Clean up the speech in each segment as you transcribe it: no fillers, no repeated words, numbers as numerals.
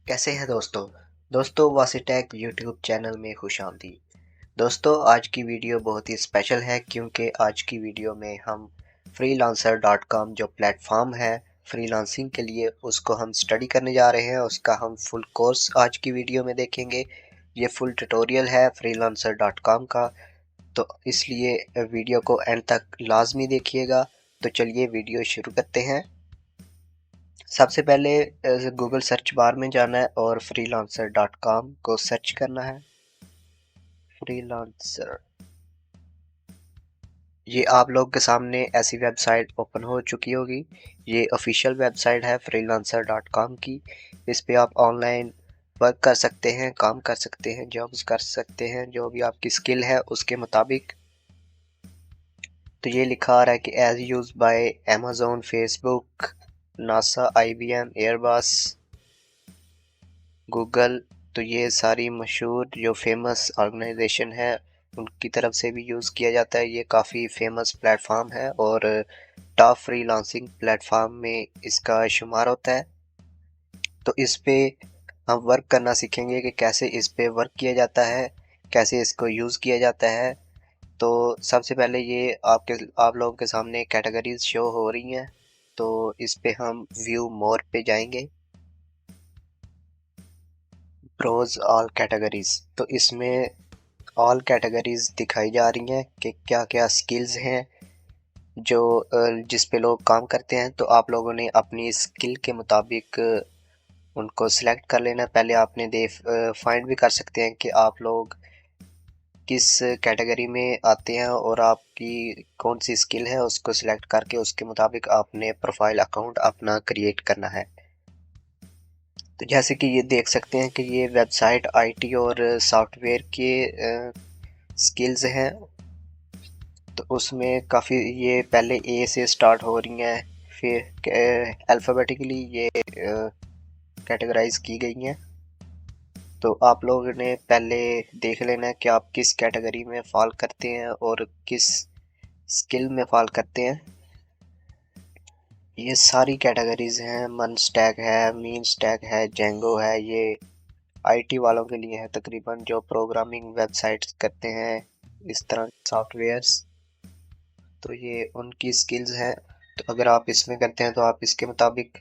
कैसे हैं दोस्तों वासीटेक यूट्यूब चैनल में खुशामदीद। दोस्तों आज की वीडियो बहुत ही स्पेशल है क्योंकि आज की वीडियो में हम freelancer.com जो प्लेटफॉर्म है फ्रीलांसिंग के लिए उसको हम स्टडी करने जा रहे हैं। उसका हम फुल कोर्स आज की वीडियो में देखेंगे। ये फुल ट्यूटोरियल है freelancer.com का, तो इसलिए वीडियो को एंड तक लाजमी देखिएगा। तो चलिए वीडियो शुरू करते हैं। सबसे पहले गूगल सर्च बार में जाना है और freelancer.com को सर्च करना है। फ्रीलांसर, ये आप लोग के सामने ऐसी वेबसाइट ओपन हो चुकी होगी। ये ऑफिशियल वेबसाइट है freelancer.com की। इस पे आप ऑनलाइन वर्क कर सकते हैं, काम कर सकते हैं, जॉब्स कर सकते हैं, जो भी आपकी स्किल है उसके मुताबिक। तो ये लिखा आ रहा है कि as use by Amazon, Facebook, NASA, IBM, Airbus, Google. तो ये सारी मशहूर जो फेमस ऑर्गेनाइजेशन है उनकी तरफ से भी यूज़ किया जाता है। ये काफ़ी फेमस प्लेटफॉर्म है और टॉप फ्रीलांसिंग प्लेटफॉर्म में इसका शुमार होता है। तो इस पे हम वर्क करना सीखेंगे कि कैसे इस पे वर्क किया जाता है, कैसे इसको यूज़ किया जाता है। तो सबसे पहले ये आप लोगों के सामने कैटेगरीज शो हो रही हैं। तो इस पे हम व्यू मोर पे जाएंगे, ब्रोज ऑल कैटेगरीज। तो इसमें ऑल कैटेगरीज दिखाई जा रही हैं कि क्या क्या स्किल्स हैं जो जिस पे लोग काम करते हैं। तो आप लोगों ने अपनी स्किल के मुताबिक उनको सिलेक्ट कर लेना। पहले आपने फाइंड भी कर सकते हैं कि आप लोग किस कैटेगरी में आते हैं और आपकी कौन सी स्किल है, उसको सिलेक्ट करके उसके मुताबिक आपने प्रोफाइल अकाउंट अपना क्रिएट करना है। तो जैसे कि ये देख सकते हैं कि ये वेबसाइट IT और सॉफ्टवेयर के स्किल्स हैं। तो उसमें काफ़ी ये पहले A से स्टार्ट हो रही हैं, फिर अल्फ़ाबेटिकली ये कैटेगराइज की गई हैं। तो आप लोगों ने पहले देख लेना है कि आप किस कैटेगरी में फॉल करते हैं और किस स्किल में फॉल करते हैं। ये सारी कैटेगरीज हैं, मन स्टैक है, मीन स्टैक है, जेंगो है। ये IT वालों के लिए है तकरीबन, जो प्रोग्रामिंग वेबसाइट्स करते हैं इस तरह सॉफ्टवेयर्स। तो ये उनकी स्किल्स हैं। तो अगर आप इसमें करते हैं तो आप इसके मुताबिक,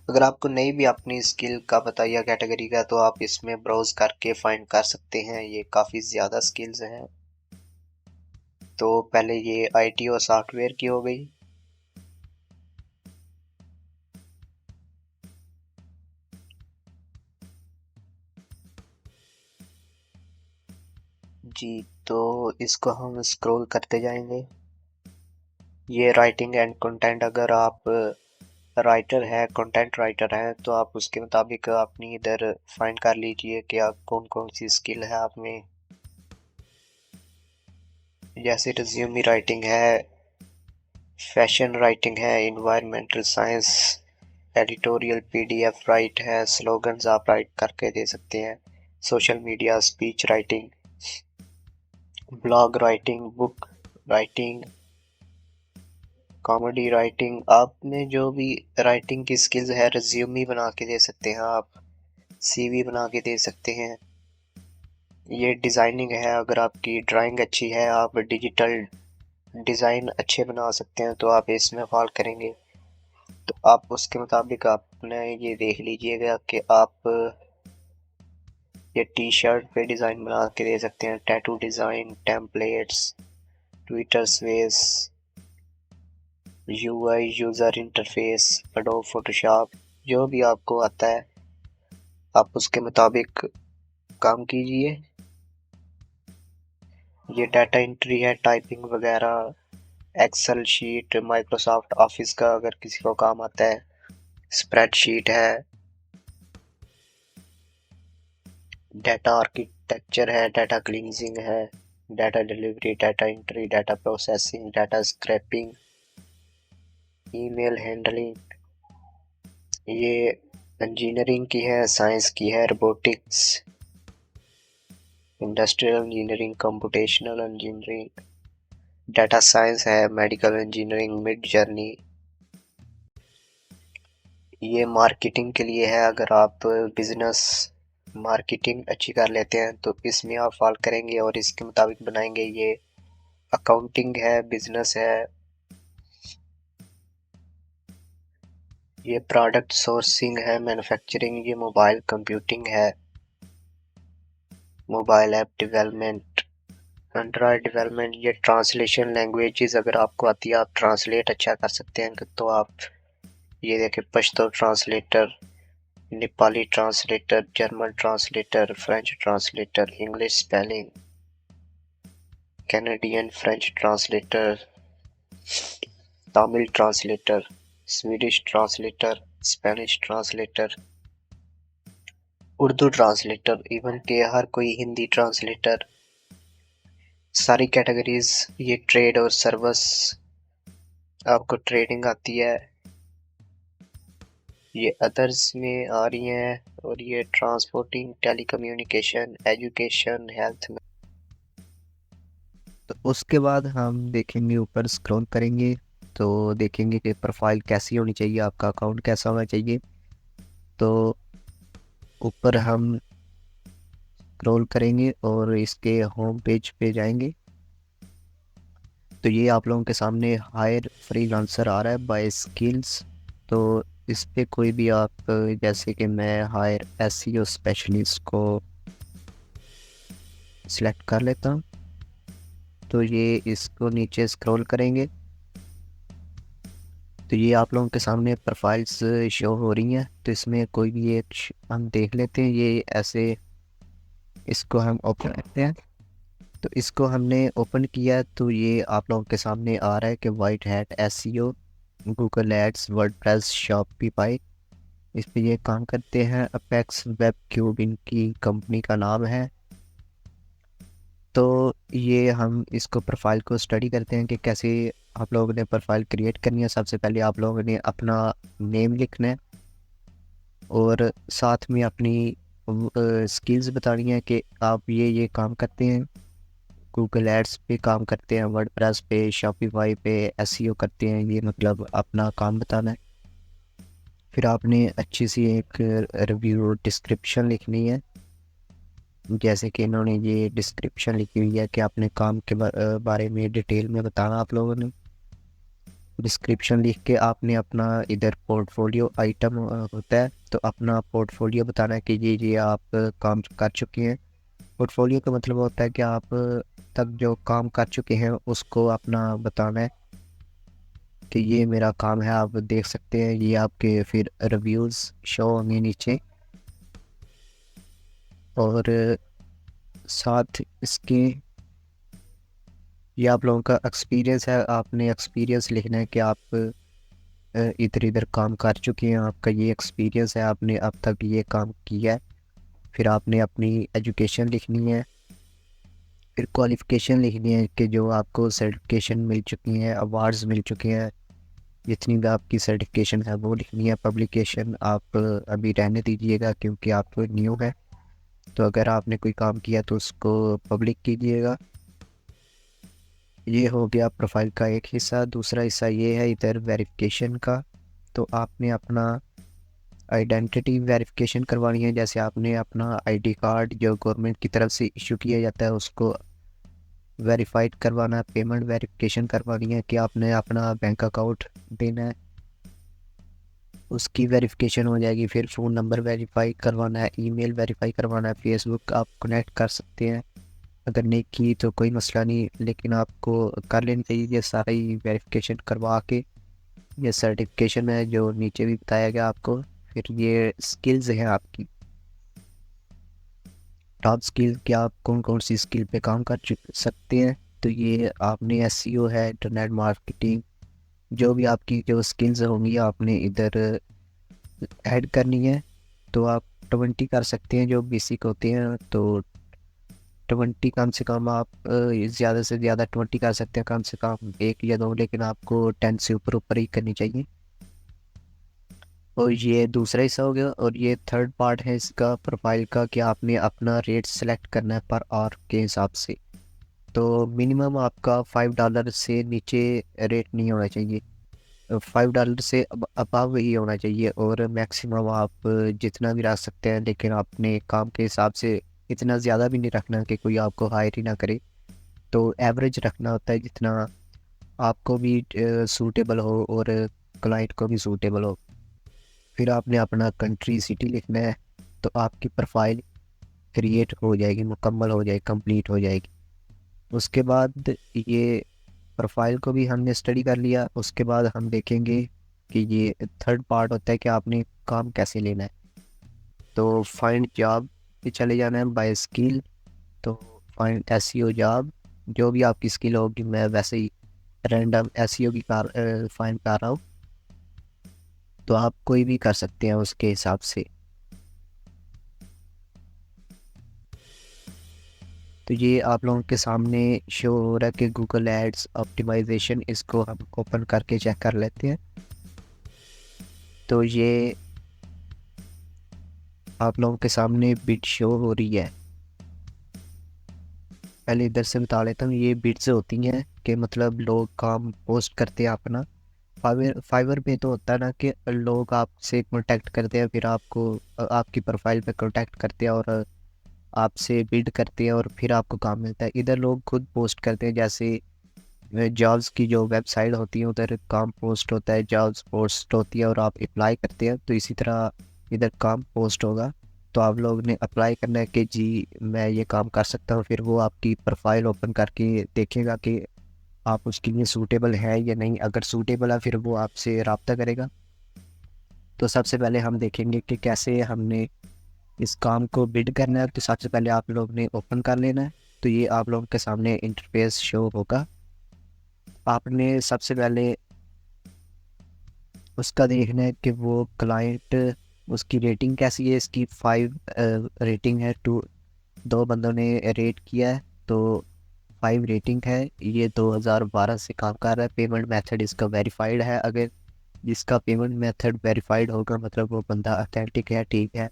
अगर आपको नहीं भी अपनी स्किल का पता या कैटेगरी का, तो आप इसमें ब्राउज करके फाइंड कर सकते हैं। ये काफ़ी ज़्यादा स्किल्स हैं। तो पहले ये IT और सॉफ्टवेयर की हो गई। जी, तो इसको हम स्क्रॉल करते जाएंगे। ये राइटिंग एंड कंटेंट, अगर आप राइटर है, कंटेंट राइटर है, तो आप उसके मुताबिक अपनी इधर फाइंड कर लीजिए कि आप कौन कौन सी स्किल है आप में। जैसे रिज्यूमी राइटिंग है, फैशन राइटिंग है, environmental science, editorial PDF right है, स्लोगन्स आप राइट करके दे सकते हैं, social media speech writing, blog writing, book writing, comedy writing. आपने जो भी राइटिंग की स्किल्स है, रिज्यूमी बना के दे सकते हैं आप, CV बना के दे सकते हैं। ये डिज़ाइनिंग है, अगर आपकी ड्राइंग अच्छी है, आप डिजिटल डिज़ाइन अच्छे बना सकते हैं, तो आप इसमें फॉल करेंगे। तो आप उसके मुताबिक आपने ये देख लीजिएगा कि आप ये T-शर्ट पे डिज़ाइन बना के दे सकते हैं, tattoo design, templates, Twitter space, UI user interface, adobe Photoshop, जो भी आपको आता है आप उसके मुताबिक काम कीजिए। ये डाटा एंट्री है, टाइपिंग वगैरह, एक्सेल शीट, माइक्रोसॉफ्ट ऑफिस का अगर किसी को काम आता है, स्प्रेडशीट है, डाटा आर्किटेक्चर है, डाटा क्लींजिंग है, data delivery, data entry, data processing, data scraping, email handling. ये इंजीनियरिंग की है, साइंस की है, robotics, industrial engineering, computational engineering, data science है, मेडिकल इंजीनियरिंग, मिड जर्नी, ये मार्केटिंग के लिए है। अगर आप बिजनेस मार्केटिंग अच्छी कर लेते हैं तो इसमें आप फॉलो करेंगे और इसके मुताबिक बनाएंगे। ये अकाउंटिंग है, बिजनेस है, ये प्रोडक्ट सोर्सिंग है, मैन्युफैक्चरिंग, ये मोबाइल कंप्यूटिंग है, mobile app development, Android development, ये ट्रांसलेशन लैंग्वेजेस अगर आपको आती है, आप ट्रांसलेट अच्छा कर सकते हैं तो आप ये देखें, Pashto translator, Nepali translator, German translator, French translator, English spelling, Canadian French translator, Tamil translator, Swedish translator, Spanish translator, Urdu translator, even के हर कोई हिंदी ट्रांसलेटर, सारी कैटेगरीज। ये ट्रेड और सर्विस, आपको ट्रेडिंग आती है, ये अदर्स में आ रही हैं, और ये ट्रांसपोर्टिंग, टेलीकम्युनिकेशन, एजुकेशन, हेल्थ में। तो उसके बाद हम देखेंगे, ऊपर स्क्रॉल करेंगे तो देखेंगे कि प्रोफाइल कैसी होनी चाहिए, आपका अकाउंट कैसा होना चाहिए। तो ऊपर हम स्क्रॉल करेंगे और इसके होम पेज पे जाएंगे तो ये आप लोगों के सामने हायर फ्रीलांसर आ रहा है बाय स्किल्स। तो इस पे कोई भी आप, जैसे कि मैं हायर एसईओ स्पेशलिस्ट को सिलेक्ट कर लेता हूँ। तो ये इसको नीचे स्क्रॉल करेंगे तो ये आप लोगों के सामने प्रोफाइल्स शो हो रही हैं। तो इसमें कोई भी एक हम देख लेते हैं। ये ऐसे इसको हम ओपन करते हैं। तो इसको हमने ओपन किया तो ये आप लोगों के सामने आ रहा है कि white hat SEO, Google ads, WordPress, Shopify, इस पे ये काम करते हैं। अपेक्स वेब क्यूब इनकी कंपनी का नाम है। तो ये हम इसको प्रोफाइल को स्टडी करते हैं कि कैसे आप लोगों ने प्रोफाइल क्रिएट करनी है। सबसे पहले आप लोगों ने अपना नेम लिखना है और साथ में अपनी स्किल्स बतानी है कि आप ये काम करते हैं, गूगल एड्स पे काम करते हैं, वर्डप्रेस पे, शॉपिफाई पे एसईओ करते हैं। ये मतलब अपना काम बताना है। फिर आपने अच्छी सी एक रिव्यू डिस्क्रिप्शन लिखनी है। जैसे कि इन्होंने ये डिस्क्रिप्शन लिखी हुई है कि अपने काम के बारे में डिटेल में बताना आप लोगों ने। डिस्क्रिप्शन लिख के आपने अपना इधर पोर्टफोलियो आइटम होता है तो अपना पोर्टफोलियो बताना है कि ये आप काम कर चुके हैं। पोर्टफोलियो का मतलब होता है कि आप तक जो काम कर चुके हैं उसको अपना बताना है कि ये मेरा काम है। आप देख सकते हैं ये आपके फिर रिव्यूज़ शो होंगे नीचे। और साथ इसके ये आप लोगों का एक्सपीरियंस है। आपने एक्सपीरियंस लिखना है कि आप इधर इधर काम कर चुके हैं, आपका ये एक्सपीरियंस है, आपने अब तक ये काम किया है। फिर आपने अपनी एजुकेशन लिखनी है। फिर क्वालिफ़िकेशन लिखनी है कि जो आपको सर्टिफिकेशन मिल चुकी हैं, अवार्ड्स मिल चुके हैं, जितनी भी आपकी सर्टिफिकेशन है वो लिखनी है। पब्लिकेशन आप अभी रहने दीजिएगा क्योंकि आप न्यू है। तो अगर आपने कोई काम किया तो उसको पब्लिक कीजिएगा। ये हो गया प्रोफाइल का एक हिस्सा। दूसरा हिस्सा ये है इधर वेरिफिकेशन का। तो आपने अपना आइडेंटिटी वेरिफिकेशन करवानी है। जैसे आपने अपना आईडी कार्ड जो गवर्नमेंट की तरफ से इशू किया जाता है उसको वेरीफाइड करवाना है। पेमेंट वेरिफिकेशन करवानी है कि आपने अपना बैंक अकाउंट देना है, उसकी वेरिफिकेशन हो जाएगी। फिर फ़ोन नंबर वेरीफाई करवाना है, ईमेल वेरीफाई करवाना है। फेसबुक आप कनेक्ट कर सकते हैं, अगर नहीं की तो कोई मसला नहीं, लेकिन आपको कर लेनी चाहिए ये सारी वेरिफिकेशन करवा के। ये सर्टिफिकेशन है जो नीचे भी बताया गया आपको। फिर ये स्किल्स हैं आपकी, टॉप स्किल, कि आप कौन कौन सी स्किल पे काम कर सकते हैं। तो ये आपने एसईओ है, इंटरनेट मार्केटिंग, जो भी आपकी जो स्किल्स होंगी आपने इधर ऐड करनी है। तो आप 20 कर सकते हैं जो बेसिक होते हैं। तो 20 कम से कम आप ज़्यादा से ज़्यादा 20 कर सकते हैं, कम से कम एक या दो, लेकिन आपको 10 से ऊपर ऊपर ही करनी चाहिए। और ये दूसरा हिस्सा हो गया। और ये थर्ड पार्ट है इसका प्रोफाइल का कि आपने अपना रेट सेलेक्ट करना है पर आवर के हिसाब से। तो मिनिमम आपका $5 से नीचे रेट नहीं होना चाहिए। $5 से अबव ही होना चाहिए, और मैक्सिमम आप जितना भी रख सकते हैं, लेकिन अपने काम के हिसाब से इतना ज़्यादा भी नहीं रखना कि कोई आपको हायर ही ना करे। तो एवरेज रखना होता है, जितना आपको भी सूटेबल हो और क्लाइंट को भी सूटेबल हो। फिर आपने अपना कंट्री सिटी लिखना है, तो आपकी प्रोफाइल क्रिएट हो जाएगी, मुकम्मल हो जाएगी, कंप्लीट हो जाएगी। उसके बाद ये प्रोफाइल को भी हमने स्टडी कर लिया। उसके बाद हम देखेंगे कि ये थर्ड पार्ट होता है कि आपने काम कैसे लेना है। तो फाइंड जॉब पे चले जाना है बाय स्किल। तो फाइंड एसईओ जॉब, जो भी आपकी स्किल होगी, मैं वैसे ही रैंडम एसईओ की फाइंड कर रहा हूँ, तो आप कोई भी कर सकते हैं उसके हिसाब से। तो ये आप लोगों के सामने शो हो रहा है कि गूगल एड्स ऑप्टिमाइजेशन, इसको हम ओपन करके चेक कर लेते हैं। तो ये आप लोगों के सामने बिट शो हो रही है। पहले इधर से बता लेता हूँ, ये बिट्स होती हैं कि मतलब लोग काम पोस्ट करते हैं अपना। फाइवर पे तो होता है ना कि लोग आपसे कांटेक्ट करते हैं, फिर आपको आपकी प्रोफाइल पे कांटेक्ट करते हैं और आपसे बिड करते हैं और फिर आपको काम मिलता है। इधर लोग खुद पोस्ट करते हैं, जैसे जॉब्स की जो वेबसाइट होती है उधर काम पोस्ट होता है, जॉब्स पोस्ट होती है और आप अप्लाई करते हैं, तो इसी तरह इधर काम पोस्ट होगा। तो आप लोग ने अप्लाई करना है कि जी मैं ये काम कर सकता हूँ, फिर वो आपकी प्रोफाइल ओपन करके देखेगा कि आप उसके लिए सूटेबल है या नहीं। अगर सूटेबल है फिर वो आपसे रब्ता करेगा। तो सबसे पहले हम देखेंगे कि कैसे हमने इस काम को बिड करना है। तो सबसे पहले आप लोग ने ओपन कर लेना है। तो ये आप लोगों के सामने इंटरफेस शो होगा। आपने सबसे पहले उसका देखना है कि वो क्लाइंट, उसकी रेटिंग कैसी है। इसकी 5 रेटिंग है, टू दो बंदों ने रेट किया है, तो 5 रेटिंग है। ये 2012 से काम कर रहा है। पेमेंट मेथड इसका वेरीफाइड है। अगर जिसका पेमेंट मेथड वेरीफाइड होगा मतलब वो बंदा अथेंटिक है, ठीक है,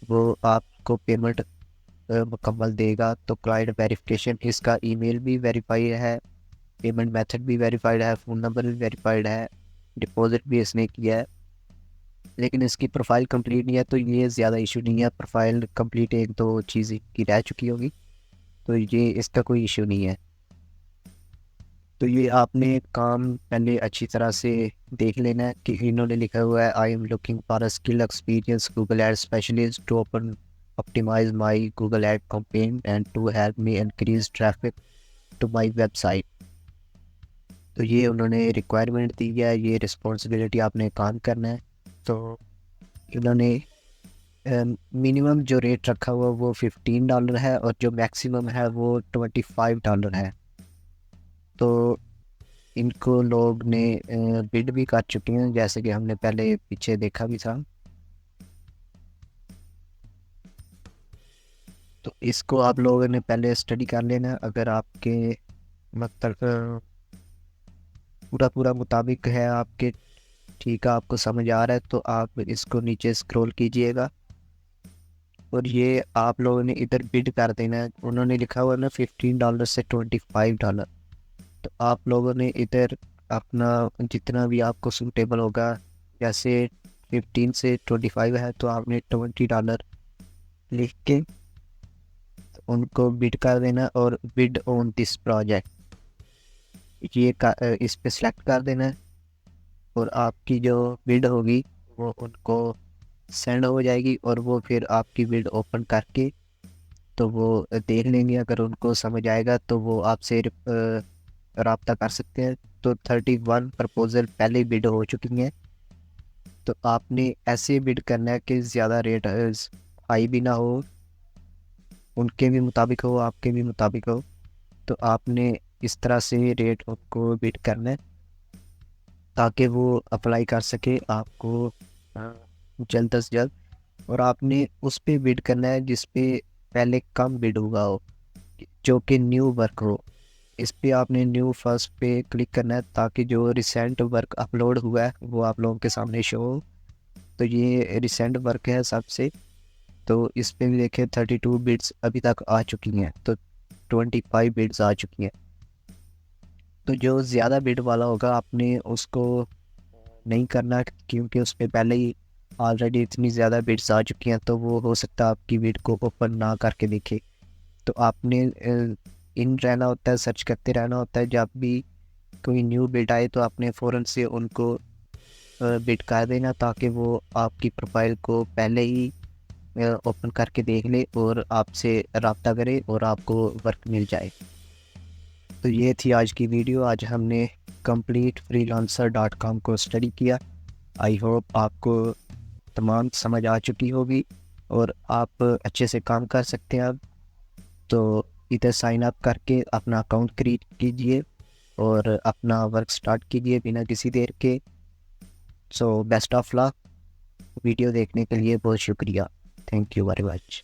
वो आपको पेमेंट मुकम्मल देगा। तो क्लाइंट वेरिफिकेशन, इसका ईमेल भी वेरीफाइड है, पेमेंट मेथड भी वेरीफाइड है, फ़ोन नंबर भी वेरीफाइड है, डिपॉजिट भी इसने किया है। लेकिन इसकी प्रोफाइल कंप्लीट नहीं है, तो ये ज़्यादा इशू नहीं है। प्रोफाइल कंप्लीट एक दो चीज़ की रह चुकी होगी, तो ये इसका कोई इशू नहीं है। तो ये आपने काम पहले अच्छी तरह से देख लेना है कि इन्होंने लिखा हुआ है I am looking for a skill experience Google ad specialist to open optimize my Google ad campaign and to help me increase traffic to my website. तो ये उन्होंने रिक्वायरमेंट दी है, ये रिस्पॉन्सिबिलिटी आपने काम करना है। तो इन्होंने मिनिमम जो रेट रखा हुआ वो $15 है और जो मैक्सिमम है वो $25 है। तो इनको लोग ने बिड भी कर चुके हैं, जैसे कि हमने पहले पीछे देखा भी था। तो इसको आप लोगों ने पहले स्टडी कर लेना है। अगर आपके मतलब पूरा पूरा मुताबिक है आपके, ठीक है, आपको समझ आ रहा है, तो आप इसको नीचे स्क्रॉल कीजिएगा और ये आप लोगों ने इधर बिड कर देना है। उन्होंने लिखा हुआ है ना $15 से $25। तो आप लोगों ने इधर अपना जितना भी आपको सूटेबल होगा, जैसे 15 से 25 है तो आपने $20 लिख के उनको बिड कर देना और बिड ऑन दिस प्रोजेक्ट इस पे सेलेक्ट कर देना है। और आपकी जो बिड होगी वो उनको सेंड हो जाएगी और वो फिर आपकी बिड ओपन करके तो वो देख लेंगे। अगर उनको समझ आएगा तो वो आपसे रब्ता कर सकते हैं। तो 31 प्रपोजल पहले बिड हो चुकी हैं। तो आपने ऐसे बिड करना है कि ज़्यादा रेट हाई भी ना हो, उनके भी मुताबिक हो, आपके भी मुताबिक हो। तो आपने इस तरह से रेट उनको बिड करना है ताकि वो अप्लाई कर सके आपको जल्द से जल्द। और आपने उस पे बिड करना है जिस पे पहले कम बिड हुआ हो, जो कि न्यू वर्क हो। इस पे आपने न्यू फर्स्ट पे क्लिक करना है ताकि जो रिसेंट वर्क अपलोड हुआ है वो आप लोगों के सामने शो हो। तो ये रिसेंट वर्क है सबसे। तो इस पे भी देखें 32 बिड्स अभी तक आ चुकी हैं, तो 25 बिड्स आ चुकी हैं। तो जो ज़्यादा बिड वाला होगा आपने उसको नहीं करना, क्योंकि उस पर पहले ही ऑलरेडी इतनी ज़्यादा बिड्स आ चुकी हैं, तो वो हो सकता है आपकी बिड को ओपन ना करके देखे। तो आपने इन रहना होता है, सर्च करते रहना होता है। जब भी कोई न्यू बिड आए तो आपने फ़ौरन से उनको बिड कर देना, ताकि वो आपकी प्रोफाइल को पहले ही ओपन करके देख ले और आपसे रब्ता करे और आपको वर्क मिल जाए। तो ये थी आज की वीडियो। आज हमने completefreelancer.com को स्टडी किया। आई होप आपको तमाम समझ आ चुकी होगी और आप अच्छे से काम कर सकते हैं अब। तो इधर साइन अप करके अपना अकाउंट क्रिएट कीजिए और अपना वर्क स्टार्ट कीजिए बिना किसी देर के। So best of luck. Video देखने के लिए बहुत शुक्रिया। Thank you very much.